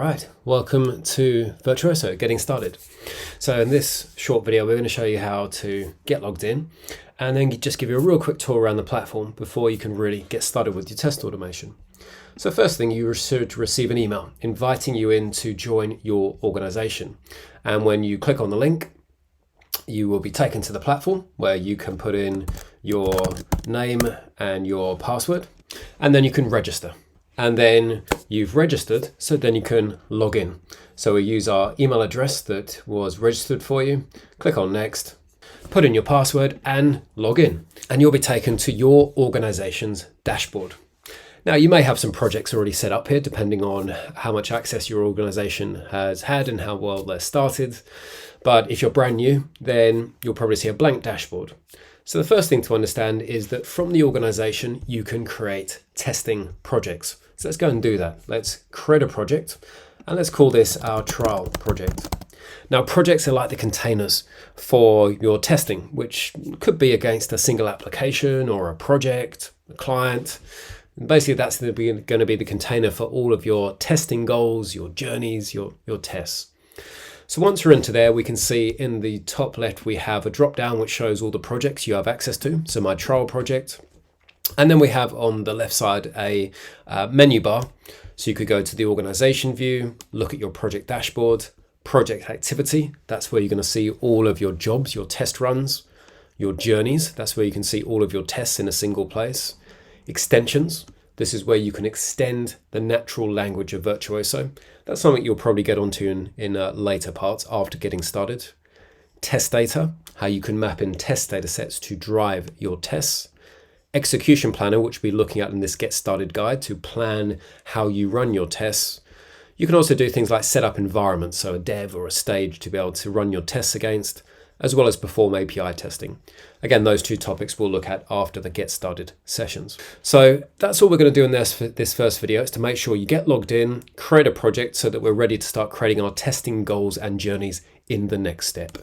right, welcome to Virtuoso, getting started. So in this short video, we're going to show you how to get logged in and then just give you a real quick tour around the platform before you can really get started with your test automation. So first thing, you should receive an email inviting you in to join your organization. And when you click on the link, you will be taken to the platform where you can put in your name and your password, and then you can register. And then you've registered, so then you can log in. So we use our email address that was registered for you, click on next, put in your password and log in. And you'll be taken to your organization's dashboard. Now you may have some projects already set up here depending on how much access your organization has had and how well they're started. But if you're brand new, then you'll probably see a blank dashboard. So the first thing to understand is that from the organization, you can create testing projects. So let's go and do that. Let's create a project and let's call this our trial project. Now projects are like the containers for your testing, which could be against a single application or a project, a client. Basically that's going to be the container for all of your testing goals, your journeys, your tests. So once we're into there, we can see in the top left, we have a drop down which shows all the projects you have access to. So my trial project. And then we have on the left side a menu bar. So you could go to the organization view, look at your project dashboard, project activity. That's where you're going to see all of your jobs, your test runs, your journeys. That's where you can see all of your tests in a single place. Extensions. This is where you can extend the natural language of Virtuoso. That's something you'll probably get onto in later parts after getting started. Test data, how you can map in test data sets to drive your tests. Execution planner, which we'll be looking at in this get started guide to plan how you run your tests. You can also do things like set up environments, so a dev or a stage to be able to run your tests against, as well as perform API testing. Again, those two topics we'll look at after the get started sessions. So that's all we're going to do in this first video, is to make sure you get logged in, create a project so that we're ready to start creating our testing goals and journeys in the next step.